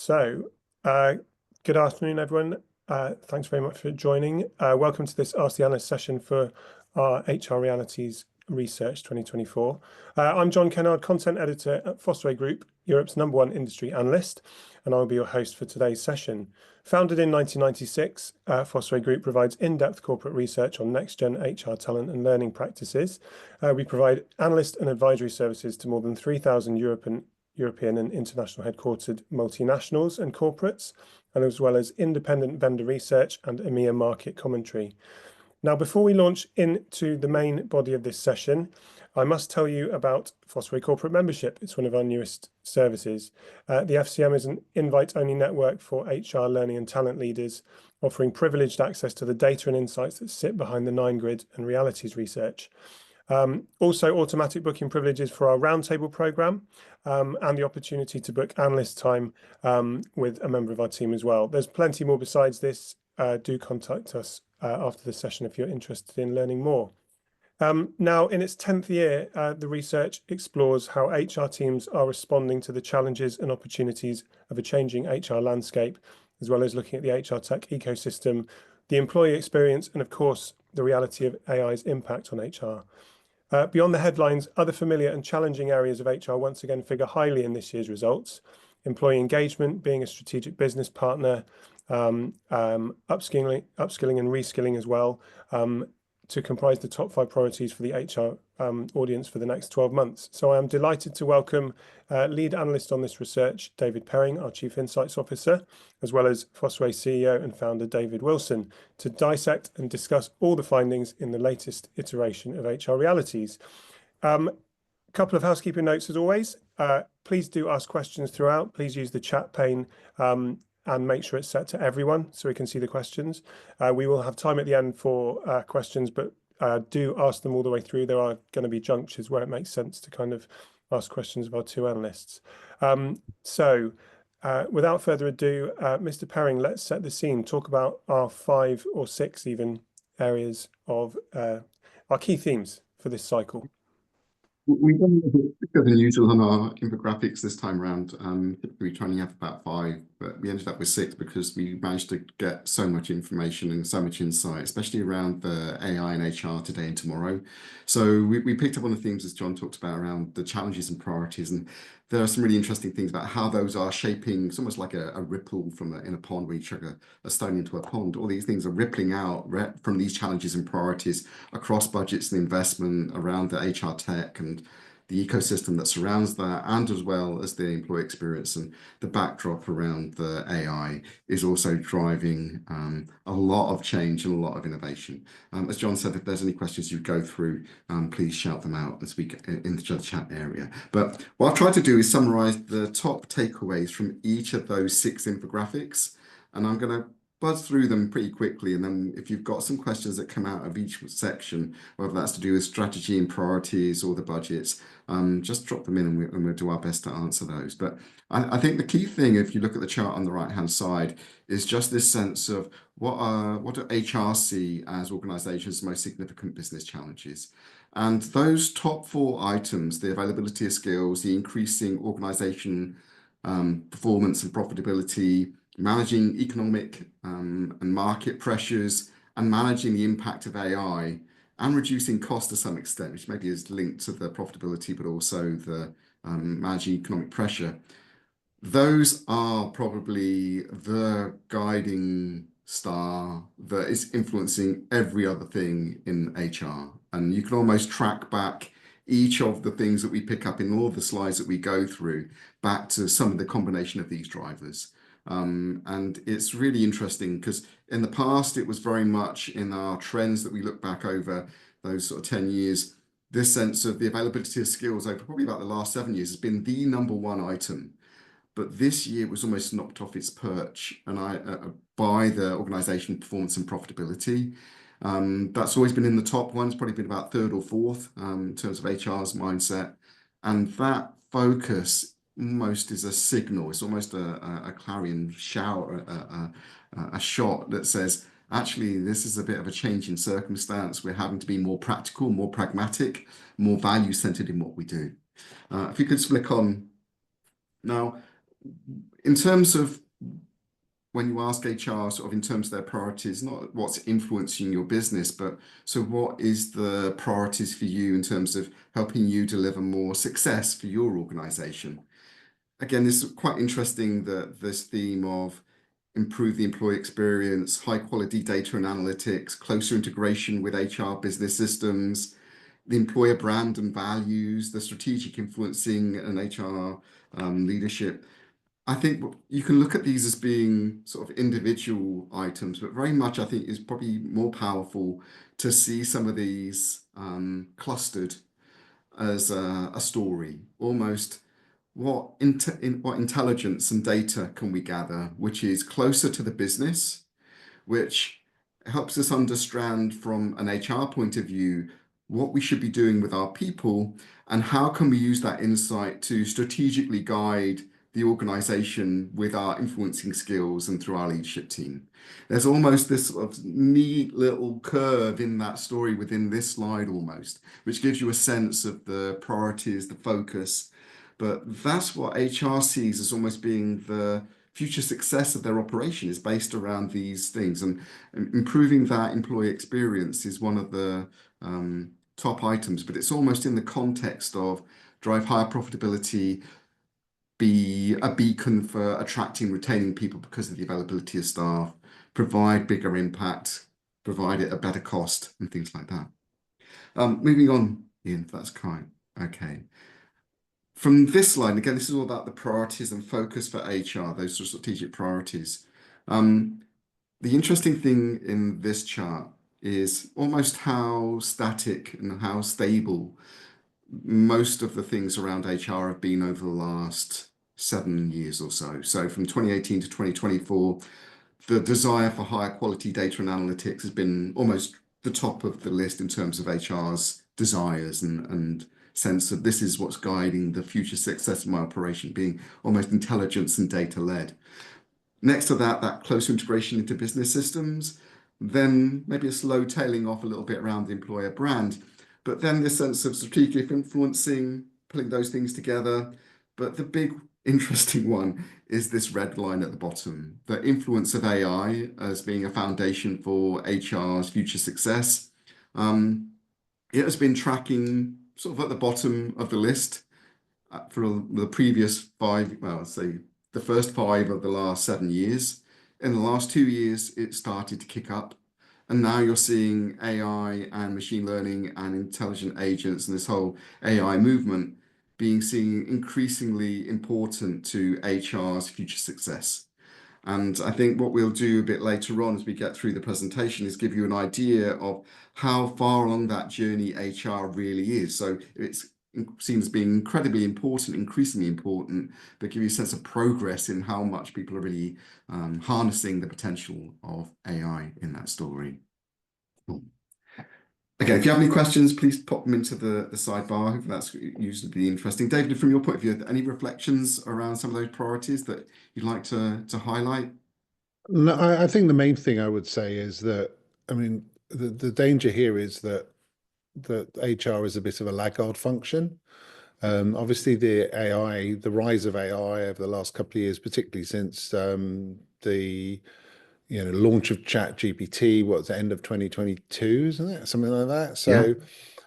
So, good afternoon, everyone. Thanks very much for joining. Welcome to this Ask the Analyst session for our HR Realities Research 2024. I'm John Kennard, Content Editor at Fosway Group, Europe's #1 industry analyst, and I'll be your host for today's session. Founded in 1996, Fosway Group provides in-depth corporate research on next-gen HR talent and learning practices. We provide analyst and advisory services to more than 3,000 European and international headquartered multinationals and corporates, and as well as independent vendor research and EMEA market commentary. Now, before we launch into the main body of this session, I must tell you about Fosway Corporate Membership. It's one of our newest services. The FCM is an invite-only network for HR learning and talent leaders, offering privileged access to the data and insights that sit behind the 9-Grid and realities research. Also automatic booking privileges for our roundtable program, and the opportunity to book analyst time with a member of our team as well. There's plenty more besides this. Do contact us after the session if you're interested in learning more. Now, in its 10th year, the research explores how HR teams are responding to the challenges and opportunities of a changing HR landscape, as well as looking at the HR tech ecosystem, the employee experience, and of course, the reality of AI's impact on HR. Beyond the headlines, other familiar and challenging areas of HR once again figure highly in this year's results. Employee engagement, being a strategic business partner, upskilling and reskilling as well, to comprise the top 5 priorities for the HR audience for the next 12 months. So I am delighted to welcome lead analyst on this research, David Perring, our Chief Insights Officer, as well as Fosway CEO and founder David Wilson, to dissect and discuss all the findings in the latest iteration of HR Realities. A couple of housekeeping notes as always. Please do ask questions throughout. Please use the chat pane and make sure it's set to everyone so we can see the questions. We will have time at the end for questions, but do ask them all the way through. There are going to be junctures where it makes sense to kind of ask questions of our 2 analysts. Without further ado, Mr. Perring, let's set the scene. Talk about our 5 or 6 even areas of our key themes for this cycle. We've done a bit bigger than usual on our infographics this time around. Typically, we try and have about 5, but we ended up with 6 because we managed to get so much information and so much insight, especially around the AI and HR today and tomorrow. So we picked up on the themes, as John talked about, around the challenges and priorities. And there are some really interesting things about how those are shaping. It's almost like a ripple in a pond where you chuck a stone into a pond. All these things are rippling out from these challenges and priorities across budgets and investment around the HR tech and the ecosystem that surrounds that, and as well as the employee experience. And the backdrop around the AI is also driving a lot of change and a lot of innovation. As John said, if there's any questions you go through, please shout them out as we get into the chat area. But what I've tried to do is summarize the top takeaways from each of those 6 infographics, and I'm going to buzz through them pretty quickly, and then if you've got some questions that come out of each section, whether that's to do with strategy and priorities or the budgets, just drop them in and we'll do our best to answer those. But I think the key thing, if you look at the chart on the right-hand side, is just this sense of what do HR see as organizations' most significant business challenges. And those top 4 items, the availability of skills, the increasing organization performance and profitability, managing economic and market pressures, and managing the impact of AI, and reducing cost to some extent, which maybe is linked to the profitability, but also the managing economic pressure. Those are probably the guiding star that is influencing every other thing in HR. And you can almost track back each of the things that we pick up in all the slides that we go through back to some of the combination of these drivers. And it's really interesting because in the past, it was very much in our trends that we look back over those sort of 10 years. This sense of the availability of skills over probably about the last 7 years has been the #1 item. But this year it was almost knocked off its perch by the organization performance and profitability. That's always been in the top ones, probably been about 3rd or 4th in terms of HR's mindset. And that focus almost is a signal. It's almost a clarion shout, a shot that says, actually, this is a bit of a change in circumstance. We're having to be more practical, more pragmatic, more value-centered in what we do. If you could flick on. Now, in terms of when you ask HR sort of in terms of their priorities, not what's influencing your business, but so what is the priorities for you in terms of helping you deliver more success for your organization? Again, this is quite interesting that this theme of improve the employee experience, high quality data and analytics, closer integration with HR business systems, the employer brand and values, the strategic influencing and HR leadership. I think you can look at these as being sort of individual items, but very much I think is probably more powerful to see some of these clustered as a story, almost what intelligence and data can we gather, which is closer to the business, which helps us understand from an HR point of view what we should be doing with our people and how can we use that insight to strategically guide the organization with our influencing skills and through our leadership team. There's almost this sort of neat little curve in that story within this slide almost, which gives you a sense of the priorities, the focus. But that's what HR sees as almost being the future success of their operation is based around these things. And improving that employee experience is one of the top items, but it's almost in the context of drive higher profitability, be a beacon for attracting and retaining people because of the availability of staff, provide bigger impact, provide it a better cost, and things like that. Moving on, Ian, if that's kind. Okay. From this slide, again, this is all about the priorities and focus for HR, those sort of strategic priorities. The interesting thing in this chart is almost how static and how stable most of the things around HR have been over the last 7 years or so. So from 2018 to 2024, the desire for higher quality data and analytics has been almost the top of the list in terms of HR's desires and sense of this is what's guiding the future success of my operation, being almost intelligence and data led. Next to that, that close integration into business systems, then maybe a slow tailing off a little bit around the employer brand, but then this sense of strategic influencing, pulling those things together. But the big interesting one is this red line at the bottom, the influence of AI as being a foundation for HR's future success. It has been tracking sort of at the bottom of the list for the previous 5, well, let's say the first 5 of the last 7 years. In the last 2 years, it started to kick up. And now you're seeing AI and machine learning and intelligent agents and this whole AI movement being seen increasingly important to HR's future success. And I think what we'll do a bit later on as we get through the presentation is give you an idea of how far along that journey HR really is. So it's seen as being incredibly important, increasingly important, but give you a sense of progress in how much people are really harnessing the potential of AI in that story. Cool. Okay, if you have any questions, please pop them into the sidebar. I think that's usually interesting. David, from your point of view, any reflections around some of those priorities that you'd like to highlight? No, I think the main thing I would say is that, I mean, the danger here is that HR is a bit of a laggard function. Obviously, the rise of AI over the last couple of years, particularly since the launch of ChatGPT, what's the end of 2022, isn't it? Something like that. So,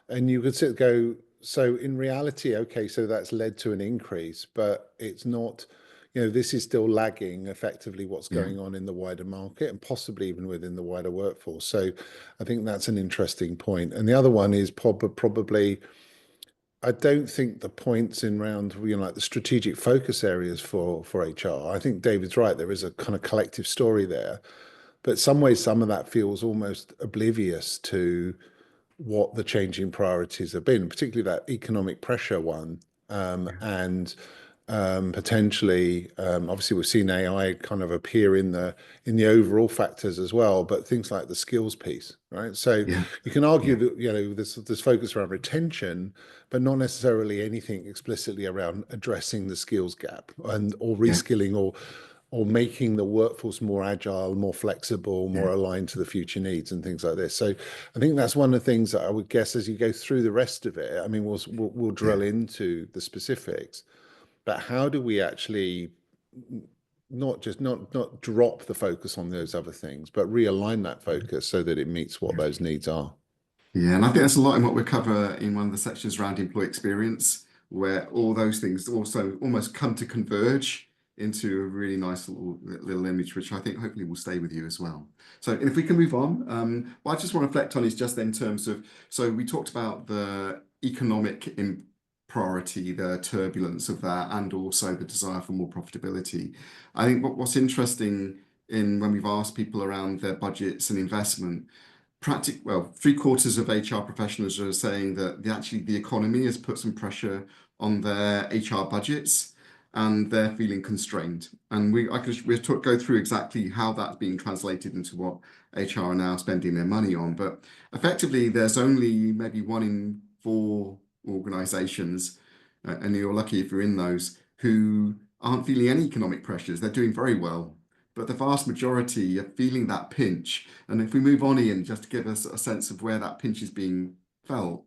and you could go, so in reality, okay, so that's led to an increase, but it's not, this is still lagging effectively what's going on in the wider market and possibly even within the wider workforce. So I think that's an interesting point. And the other one is probably, I don't think the points in round, like the strategic focus areas for HR. I think David's right. There is a kind of collective story there, but some ways, some of that feels almost oblivious to what the changing priorities have been, particularly that economic pressure one, and potentially, obviously, we've seen AI kind of appear in the overall factors as well, but things like the skills piece, right? So you can argue that there's focus around retention, but not necessarily anything explicitly around addressing the skills gap or reskilling or making the workforce more agile, more flexible, more aligned to the future needs and things like this. So I think that's one of the things that I would guess as you go through the rest of it. I mean, we'll drill into the specifics, but how do we actually not drop the focus on those other things, but realign that focus so that it meets what those needs are. Yeah, and I think that's a lot in what we cover in one of the sections around employee experience, where all those things also almost come to converge into a really nice little image, which I think hopefully will stay with you as well. So if we can move on, what I just want to reflect on is just in terms of, so we talked about the economic priority, the turbulence of that, and also the desire for more profitability. I think what's interesting in when we've asked people around their budgets and investment, well, 3/4 of HR professionals are saying that actually the economy has put some pressure on their HR budgets and they're feeling constrained. And we'll go through exactly how that's being translated into what HR are now spending their money on. But effectively, there's only maybe 1 in 4 organizations, and you're lucky if you're in those, who aren't feeling any economic pressures. They're doing very well. But the vast majority are feeling that pinch. And if we move on, Ian, just to give us a sense of where that pinch is being felt,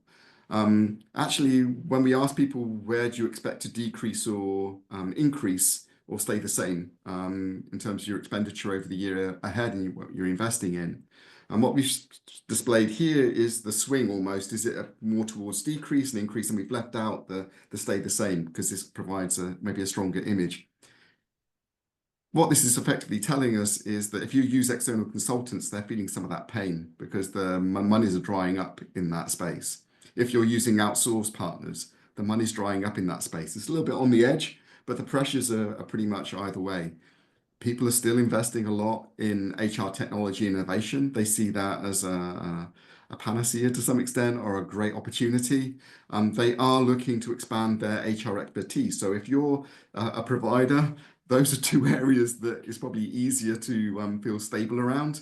actually, when we ask people, where do you expect to decrease or increase or stay the same in terms of your expenditure over the year ahead and what you're investing in? And what we've displayed here is the swing almost. Is it more towards decrease and increase? And we've left out the stay the same because this provides maybe a stronger image. What this is effectively telling us is that if you use external consultants, they're feeling some of that pain because the monies are drying up in that space. If you're using outsourced partners, the money's drying up in that space. It's a little bit on the edge, but the pressures are pretty much either way. People are still investing a lot in HR technology innovation. They see that as a panacea to some extent or a great opportunity. They are looking to expand their HR expertise. So if you're a provider, those are 2 areas that is probably easier to feel stable around.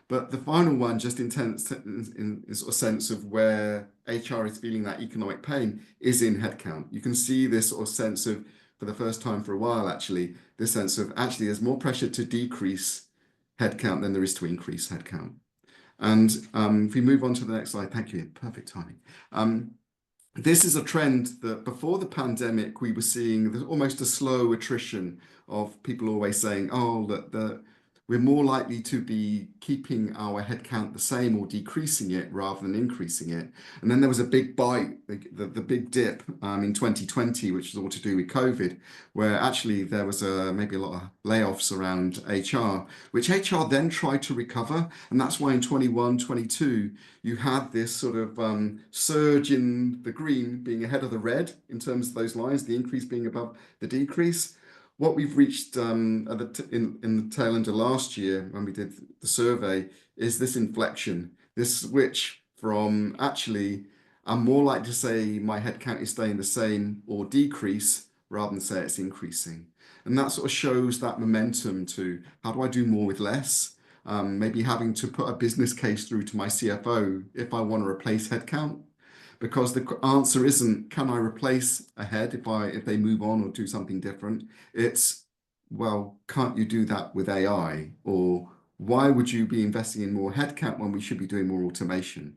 But the final one, just in sort of sense of where HR is feeling that economic pain, is in headcount. You can see this sort of sense of, for the first time for a while, actually, this sense of actually there's more pressure to decrease headcount than there is to increase headcount. And if we move on to the next slide, thank you, perfect timing. This is a trend that before the pandemic, we were seeing almost a slow attrition of people always saying, oh, that we're more likely to be keeping our headcount the same or decreasing it rather than increasing it. And then there was a big bite, the big dip in 2020, which was all to do with COVID, where actually there was maybe a lot of layoffs around HR, which HR then tried to recover. And that's why in 21, 22, you had this sort of surge in the green being ahead of the red in terms of those lines, the increase being above the decrease. What we've reached in the tail end of last year when we did the survey is this inflection, this switch from actually, I'm more likely to say my headcount is staying the same or decrease rather than say it's increasing. And that sort of shows that momentum to how do I do more with less? Maybe having to put a business case through to my CFO if I want to replace headcount. Because the answer isn't, can I replace a head if they move on or do something different? It's, well, can't you do that with AI? Or why would you be investing in more headcount when we should be doing more automation?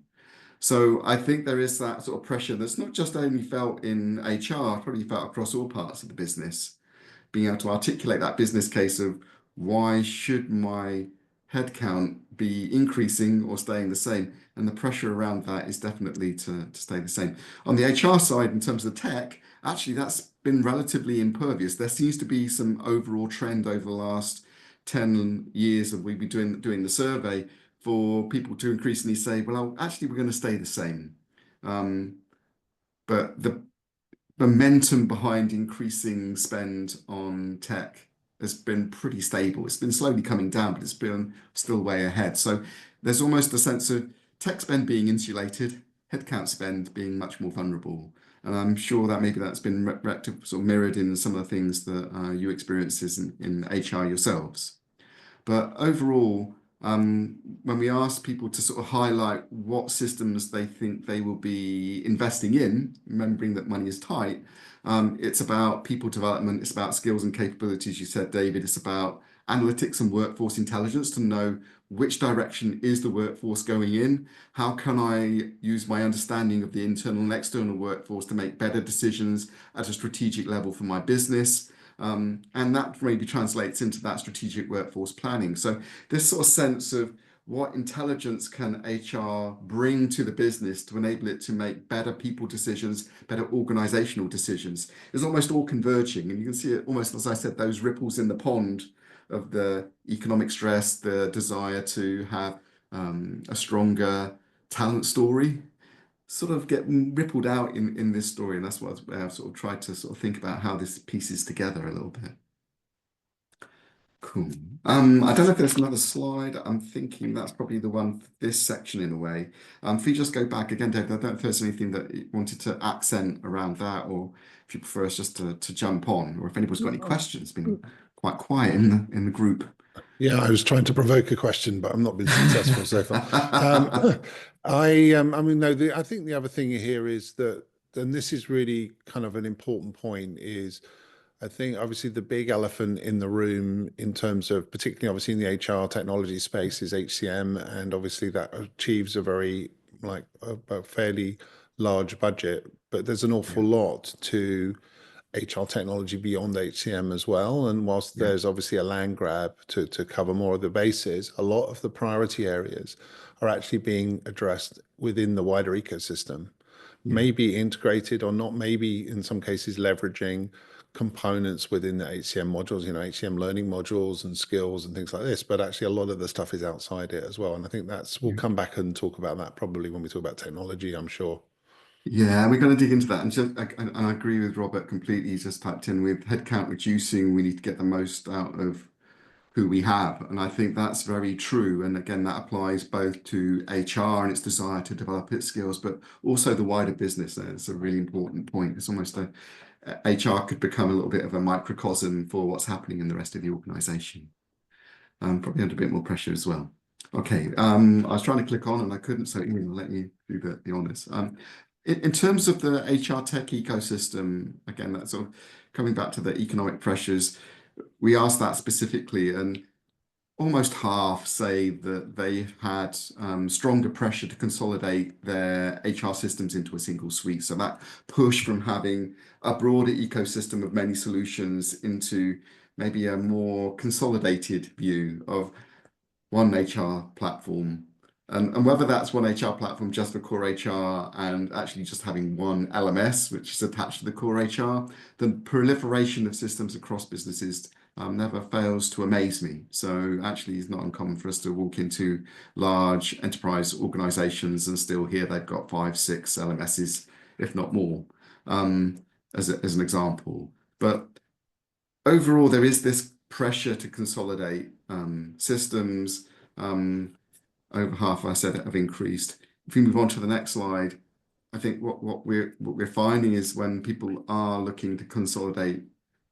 So I think there is that sort of pressure that's not just only felt in HR, probably felt across all parts of the business, being able to articulate that business case of why should my headcount be increasing or staying the same? And the pressure around that is definitely to stay the same. On the HR side, in terms of tech, actually that's been relatively impervious. There seems to be some overall trend over the last 10 years of we've been doing the survey for people to increasingly say, well, actually, we're going to stay the same. But the momentum behind increasing spend on tech has been pretty stable. It's been slowly coming down, but it's been still way ahead. So there's almost a sense of tech spend being insulated, headcount spend being much more vulnerable. And I'm sure that maybe that's been sort of mirrored in some of the things that you experience in HR yourselves. But overall, when we ask people to sort of highlight what systems they think they will be investing in, remembering that money is tight, it's about people development, it's about skills and capabilities, you said, David, it's about analytics and workforce intelligence to know which direction is the workforce going in, how can I use my understanding of the internal and external workforce to make better decisions at a strategic level for my business. And that maybe translates into that strategic workforce planning. So this sort of sense of what intelligence can HR bring to the business to enable it to make better people decisions, better organizational decisions, is almost all converging. And you can see it almost, as I said, those ripples in the pond of the economic stress, the desire to have a stronger talent story sort of get rippled out in this story. And that's what I've sort of tried to sort of think about how this pieces together a little bit. Cool. I don't know if there's another slide. I'm thinking that's probably the one for this section in a way. If you just go back again, David, I don't know if there's anything that you wanted to accent around that, or if you prefer us just to jump on, or if anybody's got any questions. It's been quite quiet in the group. Yeah, I was trying to provoke a question, but I've not been successful so far. I mean, no, I think the other thing here is that, and this is really kind of an important point, is I think obviously the big elephant in the room in terms of, particularly obviously in the HR technology space, is HCM, and obviously that achieves a very a fairly large budget, but there's an awful lot to HR technology beyond HCM as well. And whilst there's obviously a land grab to cover more of the bases, a lot of the priority areas are actually being addressed within the wider ecosystem, maybe integrated or not, maybe in some cases leveraging components within the HCM modules, HCM learning modules and skills and things like this. But actually a lot of the stuff is outside it as well. And I think we'll come back and talk about that probably when we talk about technology, I'm sure. Yeah, we're going to dig into that. And I agree with Robert completely. He's just typed in with headcount reducing, we need to get the most out of who we have. And I think that's very true. And again, that applies both to HR and its desire to develop its skills, but also the wider business. It's a really important point. It's almost HR could become a little bit of a microcosm for what's happening in the rest of the organization. Probably under a bit more pressure as well. Okay, I was trying to click on and I couldn't, so Ian will let you do the honors. In terms of the HR tech ecosystem, again, that's sort of coming back to the economic pressures, we asked that specifically, and almost half say that they had stronger pressure to consolidate their HR systems into a single suite. So that push from having a broader ecosystem of many solutions into maybe a more consolidated view of one HR platform. And whether that's one HR platform just for core HR and actually just having one LMS, which is attached to the core HR, the proliferation of systems across businesses never fails to amaze me. So actually it's not uncommon for us to walk into large enterprise organizations and still hear they've got 5, 6 LMSs, if not more, as an example. But overall, there is this pressure to consolidate systems. Over half, I said, have increased. If we move on to the next slide, I think what we're finding is when people are looking to consolidate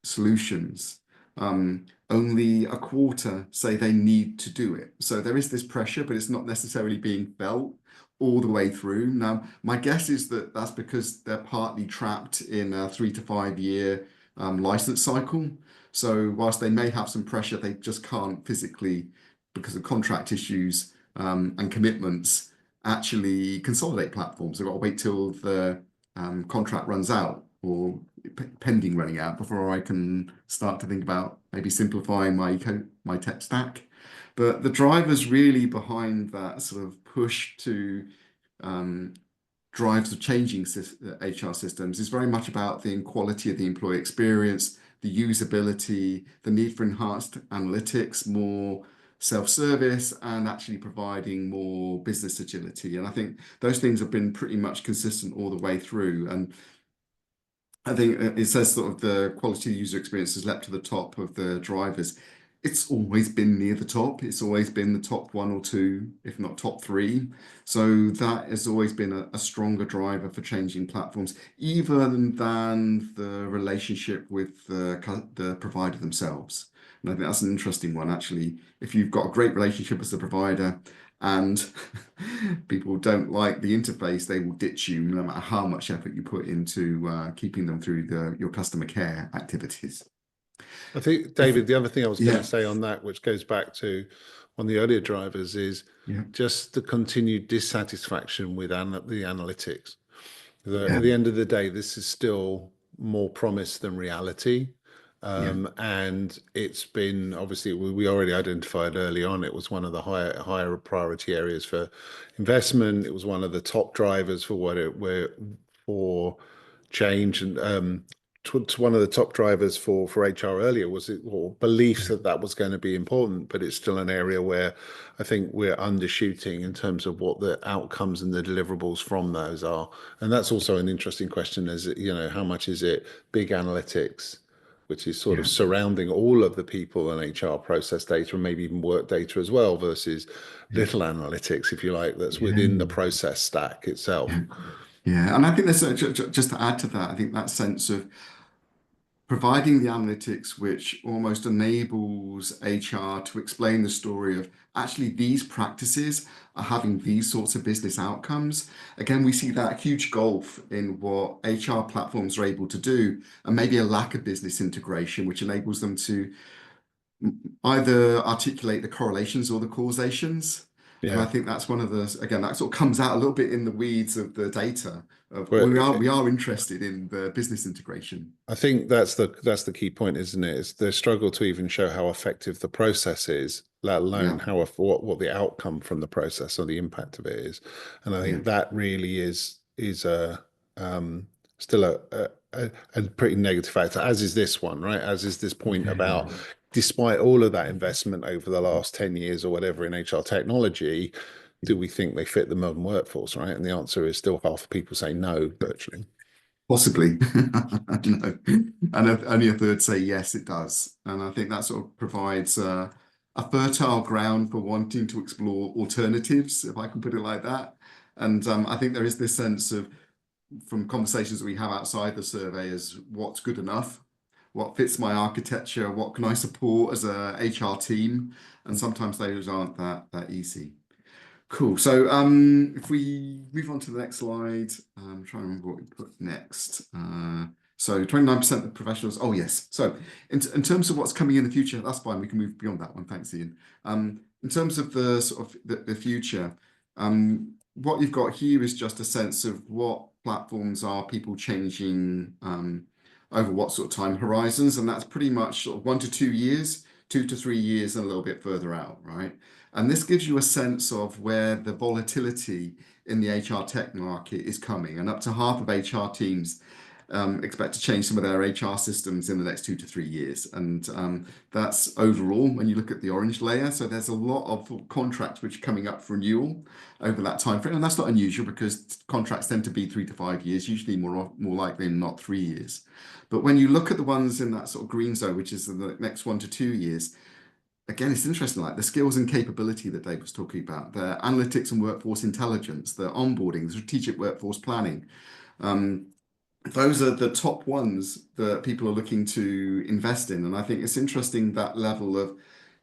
solutions, only a quarter say they need to do it. So there is this pressure, but it's not necessarily being felt all the way through. Now, my guess is that that's because they're partly trapped in a 3 to 5 year license cycle. So whilst they may have some pressure, they just can't physically, because of contract issues, and commitments, actually consolidate platforms. They've got to wait till the contract runs out or pending running out before I can start to think about maybe simplifying my tech stack. But the drivers really behind that sort of push to drives of changing HR systems is very much about the quality of the employee experience, the usability, the need for enhanced analytics, more self-service, and actually providing more business agility. And I think those things have been pretty much consistent all the way through. And I think it says sort of the quality of user experience has leapt to the top of the drivers. It's always been near the top. It's always been the top 1 or 2, if not top 3. So that has always been a stronger driver for changing platforms, even than the relationship with the provider themselves. And I think that's an interesting one, actually. If you've got a great relationship as a provider and people don't like the interface, they will ditch you no matter how much effort you put into keeping them through your customer care activities. I think, David, the other thing I was going to say on that, which goes back to one of the earlier drivers, is just the continued dissatisfaction with the analytics. At the end of the day, this is still more promise than reality. And it's been, obviously, we already identified early on, it was one of the higher priority areas for investment. It was one of the top drivers for change, and one of the top drivers for HR earlier was or beliefs that was going to be important, but it's still an area where I think we're undershooting in terms of what the outcomes and the deliverables from those are. And that's also an interesting question, is, how much is it big analytics, which is sort of surrounding all of the people and HR process data and maybe even work data as well, versus little analytics, if you like, that's within the process stack itself. Yeah, and I think there's just to add to that, I think that sense of providing the analytics which almost enables HR to explain the story of actually these practices are having these sorts of business outcomes. Again, we see that huge gulf in what HR platforms are able to do, and maybe a lack of business integration, which enables them to either articulate the correlations or the causations. And I think that's one of the, again, that sort of comes out a little bit in the weeds of the data of we are interested in the business integration. I think that's the key point, isn't it? It's the struggle to even show how effective the process is, let alone what the outcome from the process or the impact of it is. And I think that really is still a pretty negative factor, as is this one, right? As is this point about, despite all of that investment over the last 10 years or whatever in HR technology, do we think they fit the modern workforce, right? And the answer is still half the people say no, virtually. Possibly. No. And only a third say yes, it does. And I think that sort of provides a fertile ground for wanting to explore alternatives, if I can put it like that. And I think there is this sense of, from conversations that we have outside the survey, is what's good enough, what fits my architecture, what can I support as a HR team, and sometimes those aren't that easy. Cool. So if we move on to the next slide, I'm trying to remember what we put next. So 29% of professionals. Oh yes. So in terms of what's coming in the future, that's fine. We can move beyond that one. Thanks, Ian. In terms of the sort of the future, what you've got here is just a sense of what platforms are people changing over what sort of time horizons, and that's pretty much sort of 1 to 2 years, 2 to 3 years, and a little bit further out, right? And this gives you a sense of where the volatility in the HR tech market is coming, and up to half of HR teams expect to change some of their HR systems in the next 2 to 3 years. And that's overall when you look at the orange layer. So there's a lot of contracts which are coming up for renewal over that time frame. And that's not unusual, because contracts tend to be 3 to 5 years, usually more likely than not 3 years. But when you look at the ones in that sort of green zone, which is the next 1 to 2 years, again, it's interesting, like the skills and capability that Dave was talking about, the analytics and workforce intelligence, the onboarding, the strategic workforce planning. Those are the top ones that people are looking to invest in. And I think it's interesting, that level of,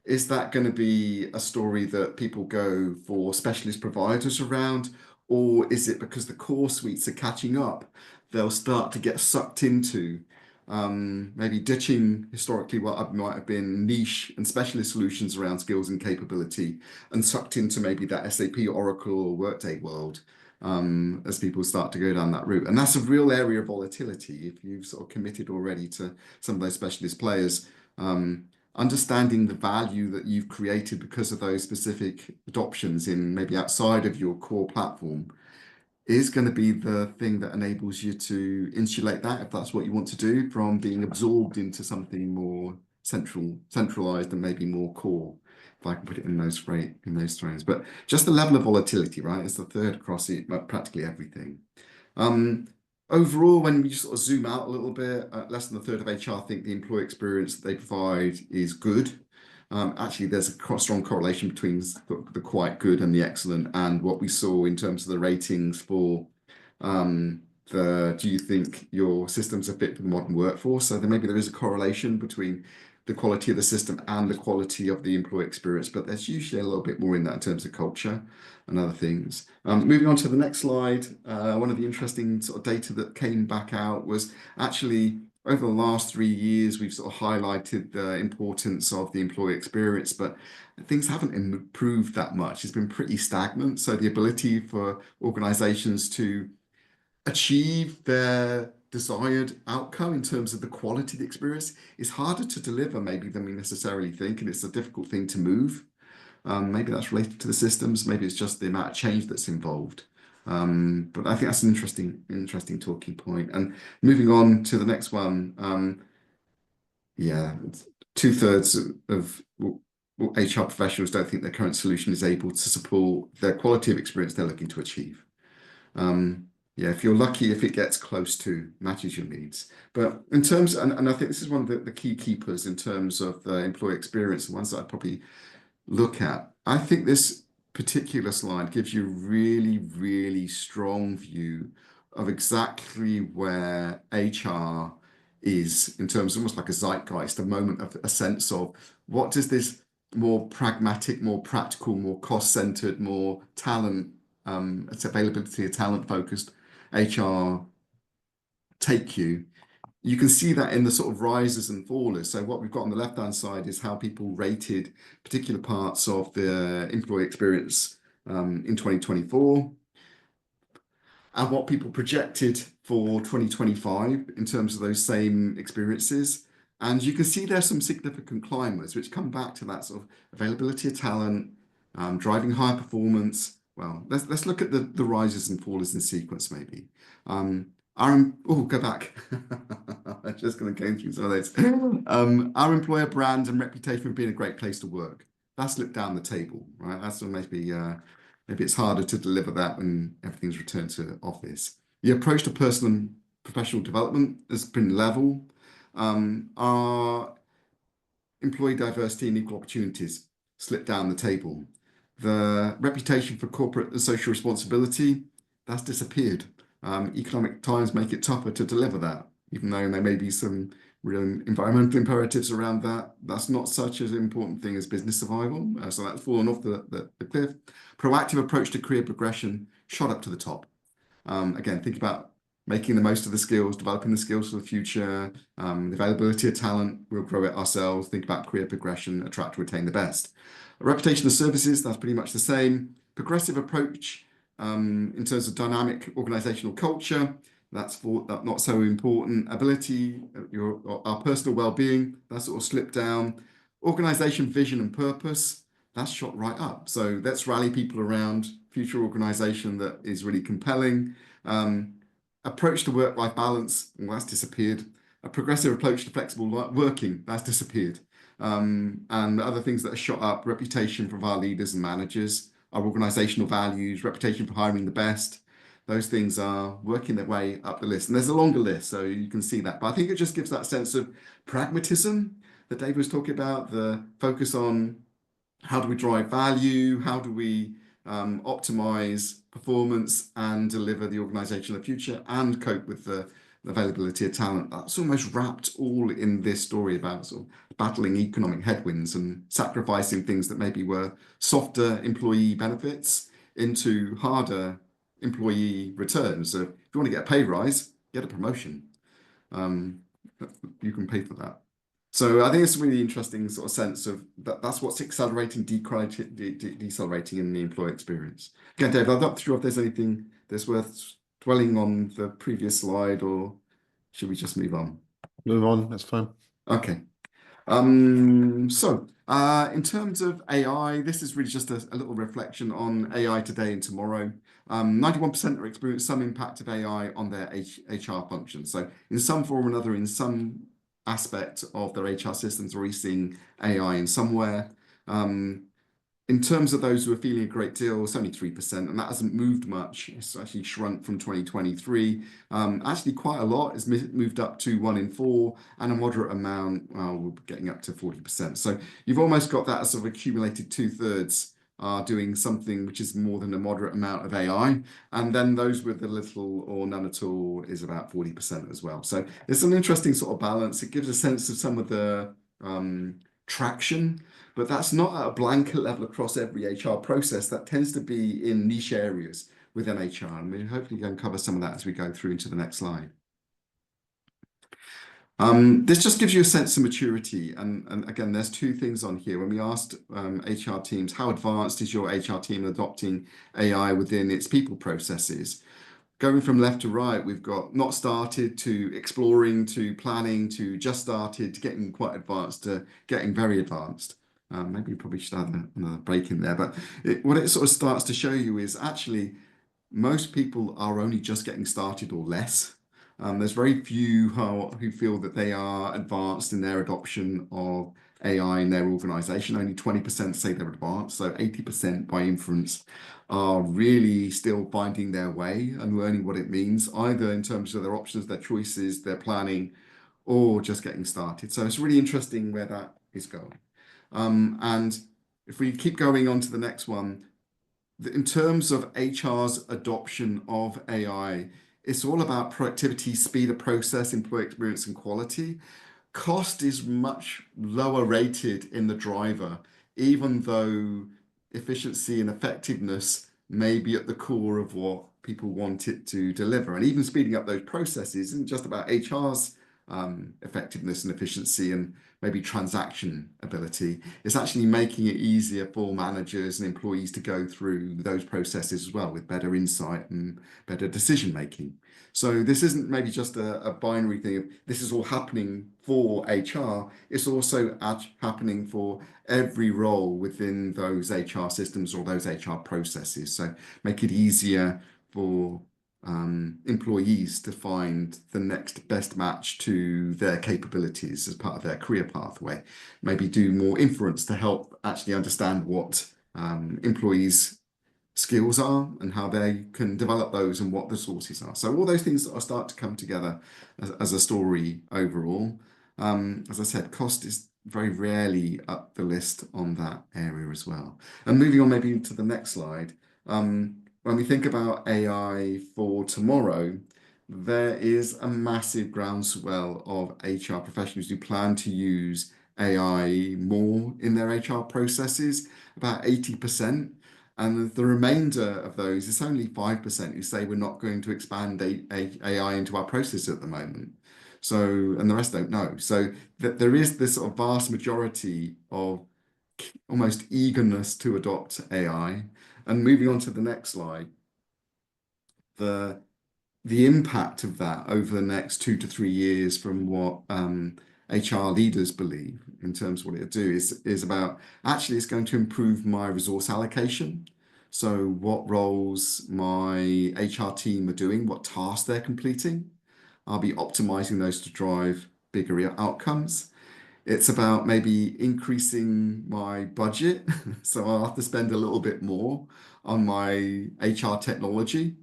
is that going to be a story that people go for specialist providers around, or is it because the core suites are catching up, they'll start to get sucked into maybe ditching historically what might have been niche and specialist solutions around skills and capability, and sucked into maybe that SAP, Oracle, or Workday world, as people start to go down that route. And that's a real area of volatility if you've sort of committed already to some of those specialist players. Understanding the value that you've created because of those specific adoptions in maybe outside of your core platform is going to be the thing that enables you to insulate that, if that's what you want to do, from being absorbed into something more centralized and maybe more core, if I can put it in those frames. But just the level of volatility, right, is the third across practically everything. Overall, when you sort of zoom out a little bit, less than a third of HR think the employee experience that they provide is good. Actually, there's a strong correlation between the quite good and the excellent, and what we saw in terms of the ratings for do you think your systems are fit for the modern workforce? So maybe there is a correlation between the quality of the system and the quality of the employee experience, but there's usually a little bit more in that in terms of culture and other things. Moving on to the next slide, one of the interesting sort of data that came back out was actually, over the last 3 years, we've sort of highlighted the importance of the employee experience, but things haven't improved that much. It's been pretty stagnant. So the ability for organizations to achieve their desired outcome in terms of the quality of the experience is harder to deliver maybe than we necessarily think, and it's a difficult thing to move. Maybe that's related to the systems, maybe it's just the amount of change that's involved. But I think that's an interesting talking point. And moving on to the next one, yeah, 2/3 of HR professionals don't think their current solution is able to support their quality of experience they're looking to achieve. Yeah, if you're lucky, if it gets close to matches your needs. But in terms, and I think this is one of the key keepers in terms of the employee experience, the ones that I'd probably look at. I think this particular slide gives you a really, really strong view of exactly where HR is in terms of almost like a zeitgeist, a moment of a sense of what does this more pragmatic, more practical, more cost-centered, more talent, it's availability of talent-focused HR take you. You can see that in the sort of rises and fallers. So what we've got on the left-hand side is how people rated particular parts of the employee experience in 2024 and what people projected for 2025 in terms of those same experiences. And you can see there's some significant climbers, which come back to that sort of availability of talent, driving higher performance. Well, let's look at the rises and fallers in sequence, maybe. Go back. I'm just going to go through some of those. Our employer brand and reputation for being a great place to work. That slipped down the table, right? That's maybe it's harder to deliver that when everything's returned to office. The approach to personal and professional development has been level. Our employee diversity and equal opportunities slipped down the table. The reputation for corporate and social responsibility, that's disappeared. Economic times make it tougher to deliver that, even though there may be some real environmental imperatives around that. That's not such an important thing as business survival. So that's fallen off the cliff. Proactive approach to career progression shot up to the top. Again, think about making the most of the skills, developing the skills for the future, the availability of talent, we'll grow it ourselves. Think about career progression, attract, retain the best. Reputation of services, that's pretty much the same. Progressive approach in terms of dynamic organizational culture, that's not so important. Ability, our personal well-being, that sort of slipped down. Organization vision and purpose, that's shot right up. So let's rally people around future organization that is really compelling. Approach to work-life balance, well, that's disappeared. A progressive approach to flexible working, that's disappeared. And other things that are shot up, reputation from our leaders and managers, our organizational values, reputation for hiring the best. Those things are working their way up the list. And there's a longer list, so you can see that. But I think it just gives that sense of pragmatism that Dave was talking about, the focus on how do we drive value, how do we optimize performance and deliver the organization of the future and cope with the availability of talent. That's almost wrapped all in this story about sort of battling economic headwinds and sacrificing things that maybe were softer employee benefits into harder employee returns. So if you want to get a pay rise, get a promotion. You can pay for that. So I think it's a really interesting sort of sense of that's what's accelerating, decelerating in the employee experience. Again, Dave, I'm not sure if there's anything that's worth dwelling on the previous slide, or should we just move on? Move on, that's fine. Okay. In terms of AI, this is really just a little reflection on AI today and tomorrow. 91% are experiencing some impact of AI on their HR function. So in some form or another, in some aspect of their HR systems, already seeing AI in somewhere. In terms of those who are feeling a great deal, it's only 3%, and that hasn't moved much. It's actually shrunk from 2023. Actually, quite a lot has moved up to 1 in 4, and a moderate amount, we're getting up to 40%. So you've almost got that sort of accumulated 2/3 are doing something which is more than a moderate amount of AI. And then those with a little or none at all is about 40% as well. So it's an interesting sort of balance. It gives a sense of some of the traction, but that's not at a blanket level across every HR process. That tends to be in niche areas within HR. And we're hopefully going to cover some of that as we go through into the next slide. This just gives you a sense of maturity. And again, there's two things on here. When we asked HR teams, how advanced is your HR team in adopting AI within its people processes? going from left to right, we've got not started to exploring to planning to just started to getting quite advanced to getting very advanced. Maybe we probably should have another break in there. But what it sort of starts to show you is actually most people are only just getting started or less. There's very few who feel that they are advanced in their adoption of AI in their organization. Only 20% say they're advanced. So 80% by inference are really still finding their way and learning what it means, either in terms of their options, their choices, their planning, or just getting started. So it's really interesting where that is going. And if we keep going on to the next one, in terms of HR's adoption of AI, it's all about productivity, speed of process, employee experience, and quality. Cost is much lower rated in the driver, even though efficiency and effectiveness may be at the core of what people want it to deliver. And even speeding up those processes isn't just about HR's effectiveness and efficiency and maybe transaction ability. It's actually making it easier for managers and employees to go through those processes as well with better insight and better decision making. So this isn't maybe just a binary thing of this is all happening for HR. It's also happening for every role within those HR systems or those HR processes. So make it easier for employees to find the next best match to their capabilities as part of their career pathway. Maybe do more inference to help actually understand what employees' skills are and how they can develop those and what the sources are. So all those things are start to come together as a story overall. As I said, cost is very rarely up the list on that area as well. And moving on maybe to the next slide, when we think about AI for tomorrow, there is a massive groundswell of HR professionals who plan to use AI more in their HR processes, about 80%. And the remainder of those, it's only 5% who say we're not going to expand AI into our process at the moment. So, and the rest don't know. So there is this sort of vast majority of almost eagerness to adopt AI. And moving on to the next slide, the impact of that over the next 2 to 3 years from what HR leaders believe in terms of what it'll do is about actually it's going to improve my resource allocation. So what roles my HR team are doing, what tasks they're completing. I'll be optimizing those to drive bigger outcomes. It's about maybe increasing my budget. So I'll have to spend a little bit more on my HR technology.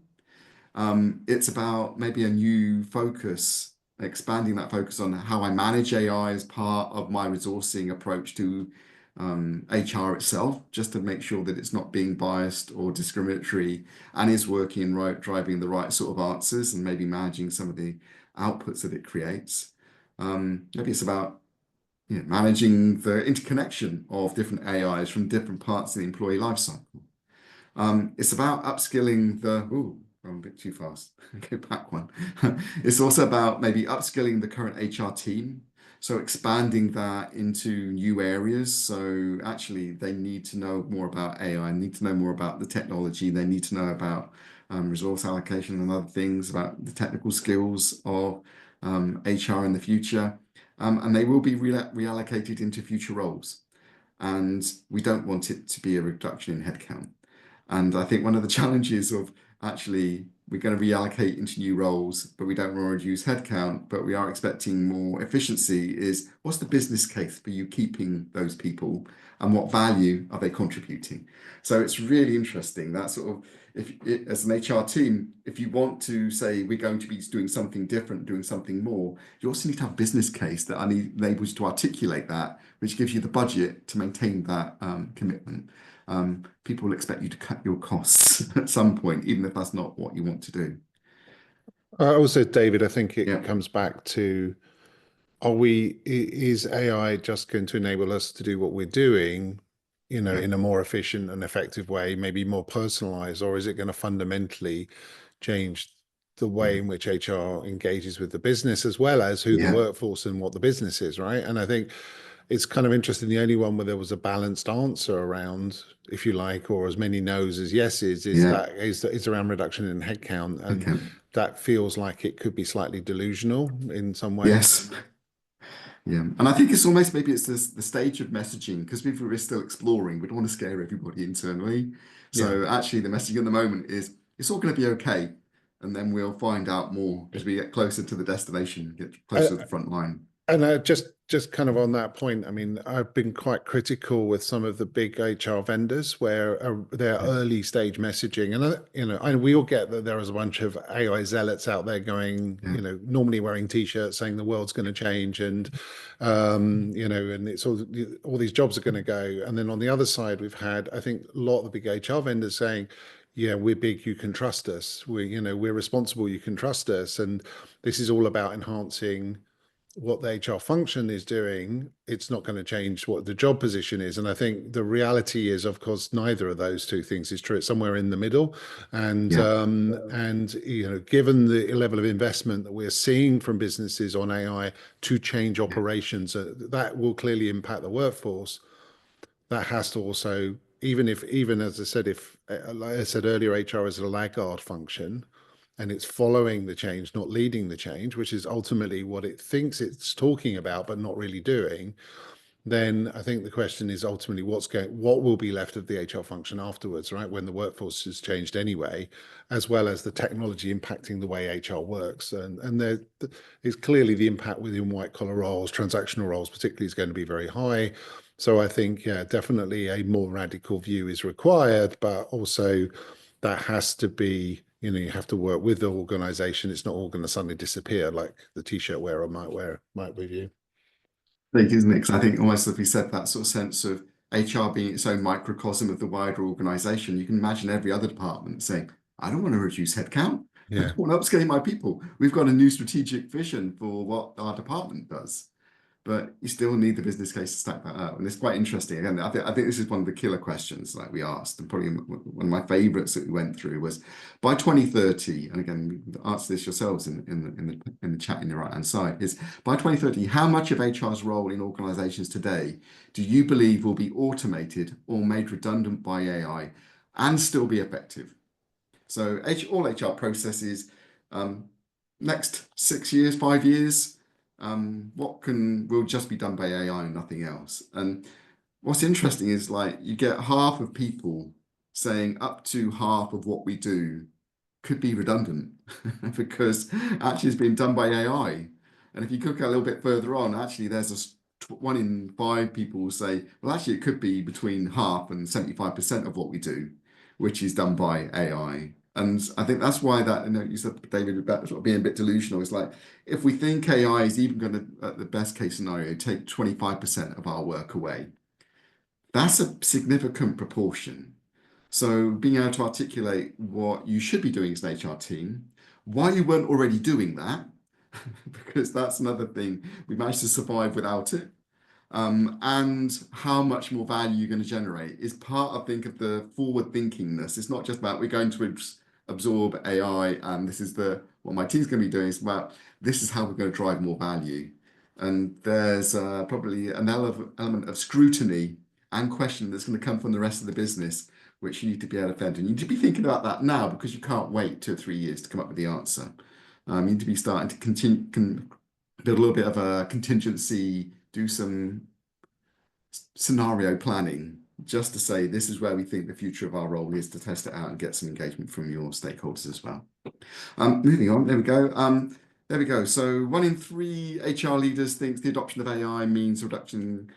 It's about maybe a new focus, expanding that focus on how I manage AI as part of my resourcing approach to HR itself, just to make sure that it's not being biased or discriminatory and is working and driving the right sort of answers and maybe managing some of the outputs that it creates. Maybe it's about managing the interconnection of different AIs from different parts of the employee lifecycle. It's about upskilling I'm a bit too fast. Go back one. It's also about maybe upskilling the current HR team. So expanding that into new areas. So actually they need to know more about AI, need to know more about the technology. They need to know about resource allocation and other things, about the technical skills of HR in the future. And they will be reallocated into future roles. And we don't want it to be a reduction in headcount. And I think one of the challenges of actually we're going to reallocate into new roles, but we don't want to reduce headcount, but we are expecting more efficiency is what's the business case for you keeping those people and what value are they contributing? So it's really interesting that sort of, as an HR team, if you want to say we're going to be doing something different, doing something more, you also need to have a business case that enables you to articulate that, which gives you the budget to maintain that commitment. People will expect you to cut your costs at some point, even if that's not what you want to do. Also, David, I think it comes back to, is AI just going to enable us to do what we're doing, in a more efficient and effective way, maybe more personalized, or is it going to fundamentally change the way in which HR engages with the business as well as who the workforce and what the business is, right? And I think it's kind of interesting. The only one where there was a balanced answer around, if you like, or as many no's as yeses, Yeah. is around reduction in headcount, and Okay. that feels like it could be slightly delusional in some ways. Yes. Yeah, and I think it's almost maybe it's the stage of messaging because people are still exploring. We don't want to scare everybody internally. So actually, the messaging at the moment is it's all going to be okay, and then we'll find out more as we get closer to the destination, get closer to the front line. And just kind of on that point, I mean, I've been quite critical with some of the big HR vendors where their early stage messaging, and we all get that there is a bunch of AI zealots out there going, normally wearing t-shirts saying the world's going to change, and and it's all these jobs are going to go. And then on the other side, we've had, I think, a lot of the big HR vendors saying, yeah, we're big, you can trust us. We're responsible, you can trust us, and this is all about enhancing what the HR function is doing. It's not going to change what the job position is. And I think the reality is, of course, neither of those two things is true. It's somewhere in the middle. And given the level of investment that we're seeing from businesses on AI to change operations, that will clearly impact the workforce. That has to also, even as I said, like I said earlier, HR is a laggard function, and it's following the change, not leading the change, which is ultimately what it thinks it's talking about, but not really doing. Then I think the question is ultimately what will be left of the HR function afterwards, right? When the workforce has changed anyway, as well as the technology impacting the way HR works. And there is clearly the impact within white collar roles, transactional roles particularly, is going to be very high. So I think, definitely a more radical view is required, but also that has to be, you have to work with the organization. It's not all going to suddenly disappear like the t-shirt wearer might with you. I think, isn't it? Because I think almost as we said, that sort of sense of HR being its own microcosm of the wider organization, you can imagine every other department saying, I don't want to reduce headcount. I Yeah. don't want to upscale my people. We've got a new strategic vision for what our department does. But you still need the business case to stack that up. And it's quite interesting. Again, I think this is one of the killer questions like we asked, and probably one of my favorites that we went through was by 2030, and again, answer this yourselves in the chat in the right-hand side, is by 2030, how much of HR's role in organizations today do you believe will be automated or made redundant by AI and still be effective? So all HR processes, next 6 years, 5 years, what will just be done by AI and nothing else. And what's interesting is like you get half of people saying up to half of what we do could be redundant because actually it's been done by AI. And if you look a little bit further on, actually there's 1 in 5 people will say, well, actually it could be between half and 75% of what we do, which is done by AI. And I think that's why that, you said, David, about sort of being a bit delusional. It's like, if we think AI is even going to, at the best case scenario, take 25% of our work away, that's a significant proportion. So being able to articulate what you should be doing as an HR team, why you weren't already doing that, because that's another thing, we managed to survive without it. And how much more value you're going to generate is part, I think, of the forward thinkingness. It's not just about we're going to absorb AI and this is what my team's going to be doing. It's about this is how we're going to drive more value. And there's probably an element of scrutiny and question that's going to come from the rest of the business, which you need to be able to fend. And you need to be thinking about that now because you can't wait 2 or 3 years to come up with the answer. You need to be starting to build a little bit of a contingency, do some scenario planning just to say this is where we think the future of our role is, to test it out and get some engagement from your stakeholders as well. Moving on, there we go. So 1 in 3 HR leaders thinks the adoption of AI means reduction in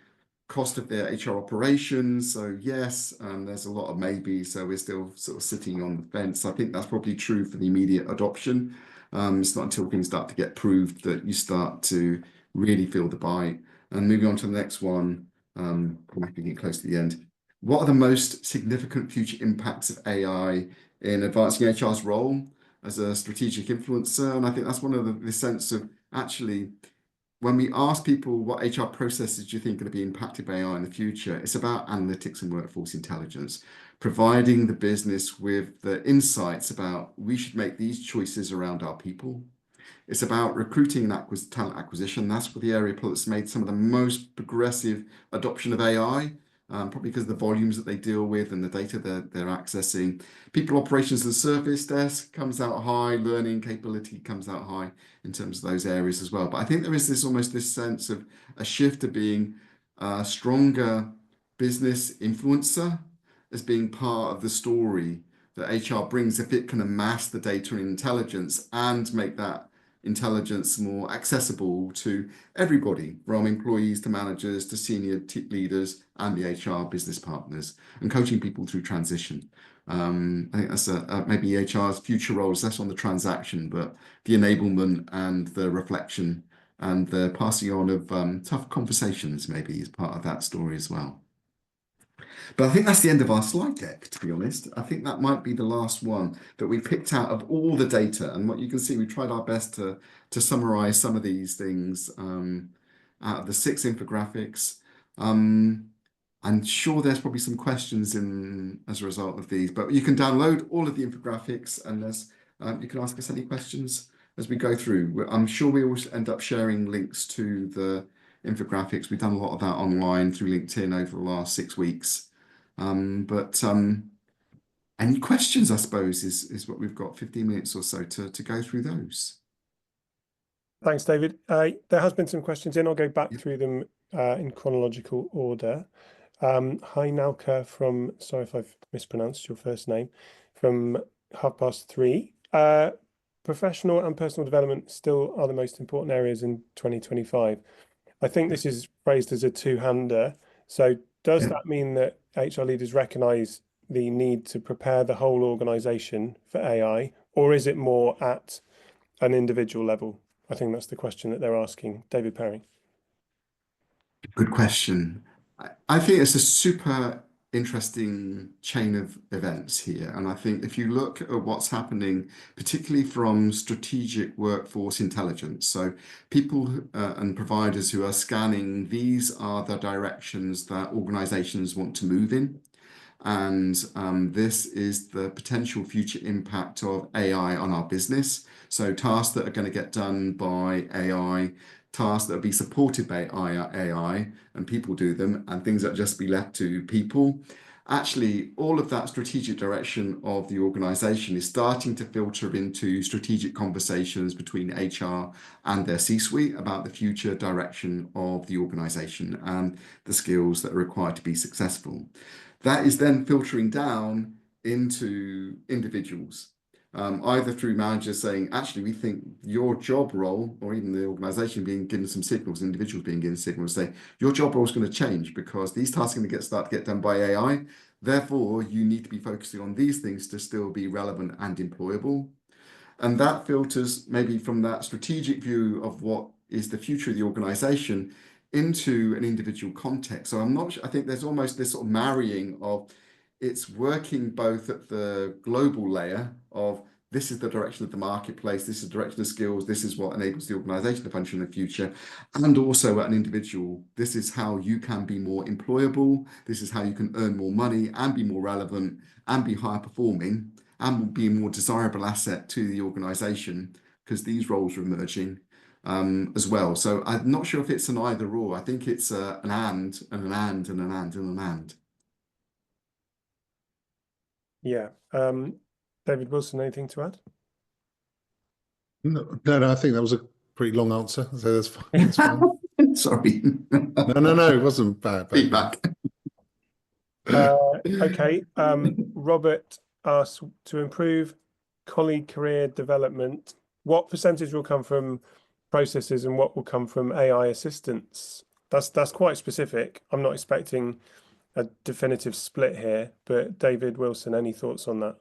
cost of their HR operations. So yes, there's a lot of maybe. So we're still sort of sitting on the fence. I think that's probably true for the immediate adoption. It's not until things start to get proved that you start to really feel the bite. And moving on to the next one, we're getting close to the end. What are the most significant future impacts of AI in advancing HR's role as a strategic influencer? And I think that's one of the sense of actually, when we ask people what HR processes do you think are going to be impacted by AI in the future, it's about analytics and workforce intelligence, providing the business with the insights about we should make these choices around our people. It's about recruiting and talent acquisition. That's the area that's made some of the most progressive adoption of AI, probably because of the volumes that they deal with and the data they're accessing. People operations and service desk comes out high, learning capability comes out high in terms of those areas as well. But I think there is almost this sense of a shift to being a stronger business influencer as being part of the story that HR brings if it can amass the data and intelligence and make that intelligence more accessible to everybody, from employees to managers to senior leaders and the HR business partners, and coaching people through transition. I think that's maybe HR's future roles, less on the transaction, but the enablement and the reflection and the passing on of tough conversations maybe is part of that story as well. But I think that's the end of our slide deck, to be honest. I think that might be the last one that we picked out of all the data. And what you can see, we tried our best to summarize some of these things out of the 6 infographics. I'm sure there's probably some questions as a result of these, but you can download all of the infographics and you can ask us any questions as we go through. I'm sure we will end up sharing links to the infographics. We've done a lot of that online through LinkedIn over the last 6 weeks. Any questions, I suppose, is what we've got 15 minutes or so to go through those. Thanks, David. There has been some questions in. I'll go back through them in chronological order. Hi, Nauka from, sorry if I've mispronounced your first name, from 3:30. Professional and personal development still are the most important areas in 2025. I think this is phrased as a two-hander. So does that mean that HR leaders recognize the need to prepare the whole organization for AI, or is it more at an individual level? I think that's the question that they're asking. David Perry. Good question. I think it's a super interesting chain of events here. And I think if you look at what's happening, particularly from strategic workforce intelligence, so people and providers who are scanning, these are the directions that organizations want to move in. And this is the potential future impact of AI on our business. So tasks that are going to get done by AI, tasks that will be supported by AI, and people do them, and things that just be left to people. Actually, all of that strategic direction of the organization is starting to filter into strategic conversations between HR and their C-suite about the future direction of the organization and the skills that are required to be successful. That is then filtering down into individuals, either through managers saying, actually, we think your job role, or even the organization being given some signals, individuals being given signals, say, your job role is going to change because these tasks are going to start to get done by AI. Therefore, you need to be focusing on these things to still be relevant and employable. And that filters maybe from that strategic view of what is the future of the organization into an individual context. So I think there's almost this sort of marrying of it's working both at the global layer of this is the direction of the marketplace, this is the direction of skills, this is what enables the organization to function in the future, and also at an individual, this is how you can be more employable, this is how you can earn more money and be more relevant and be higher performing and be a more desirable asset to the organization because these roles are emerging as well. So I'm not sure if it's an either or. I think it's an and an and and an and and an and. Yeah. David Wilson, anything to add? No, I think that was a pretty long answer, so that's fine. That's fine. Sorry. No, it wasn't bad. Feedback. Okay. Robert asks, to improve colleague career development, what percentage will come from processes and what will come from AI assistance? That's quite specific. I'm not expecting a definitive split here, but David Wilson, any thoughts on that?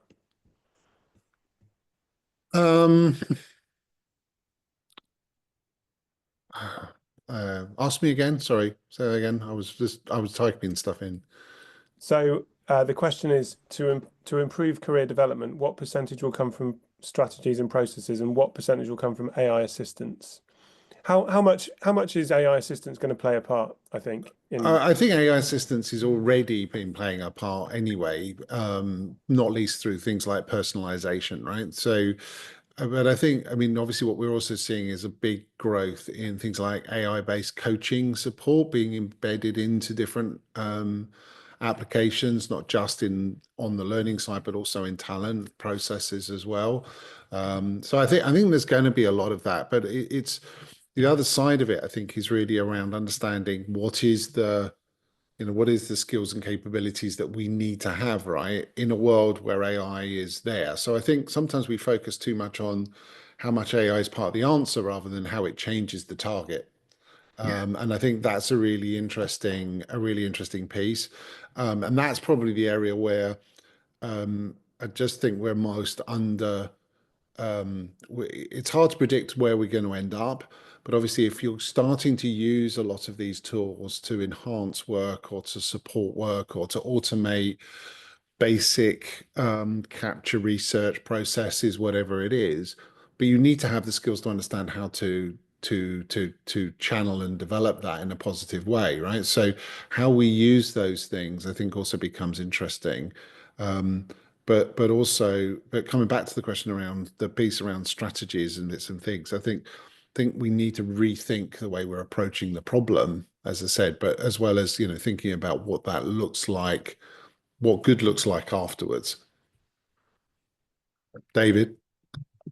Ask me again. Sorry, say that again. I was typing stuff in. So the question is to improve career development, what percentage will come from strategies and processes, and what percentage will come from AI assistance? How much is AI assistance going to play a part, I think? I think AI assistance has already been playing a part anyway, not least through things like personalization, right? So But I think, I mean, obviously, what we're also seeing is a big growth in things like AI-based coaching support being embedded into different applications, not just on the learning side, but also in talent processes as well. So I think there's going to be a lot of that, but it's the other side of it. I think is really around understanding what is the skills and capabilities that we need to have, right, in a world where AI is there. So I think sometimes we focus too much on how much AI is part of the answer rather than how it changes the target. And I think that's a really interesting piece. And that's probably the area where I just think we're most under it's hard to predict where we're going to end up, but obviously, if you're starting to use a lot of these tools to enhance work or to support work or to automate basic capture research processes, whatever it is, but you need to have the skills to understand how to channel and develop that in a positive way, right? So how we use those things, I think, also becomes interesting. But coming back to the question around the piece around strategies and bits and things, I think we need to rethink the way we're approaching the problem, as I said, but as well as thinking about what that looks like, what good looks like afterwards. David.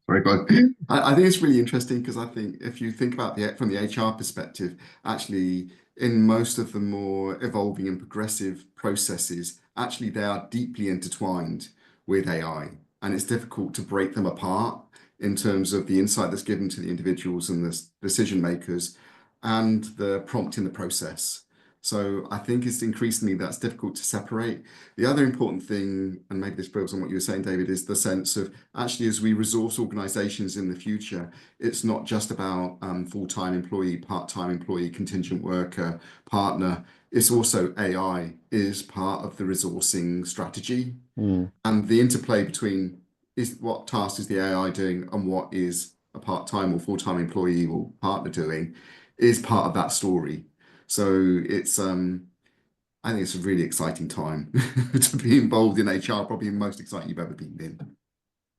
Very good. I think it's really interesting because I think if you think about from the HR perspective, actually, in most of the more evolving and progressive processes, actually they are deeply intertwined with AI, and it's difficult to break them apart in terms of the insight that's given to the individuals and the decision makers and the prompt in the process. So I think it's increasingly that's difficult to separate. The other important thing, and maybe this builds on what you were saying, David, is the sense of actually as we resource organizations in the future, it's not just about full-time employee, part-time employee, contingent worker, partner. It's also AI is part of the resourcing strategy. And the interplay between what task is the AI doing and what is a part-time or full-time employee or partner doing is part of that story. So it's I think it's a really exciting time to be involved in HR, probably the most exciting you've ever been in.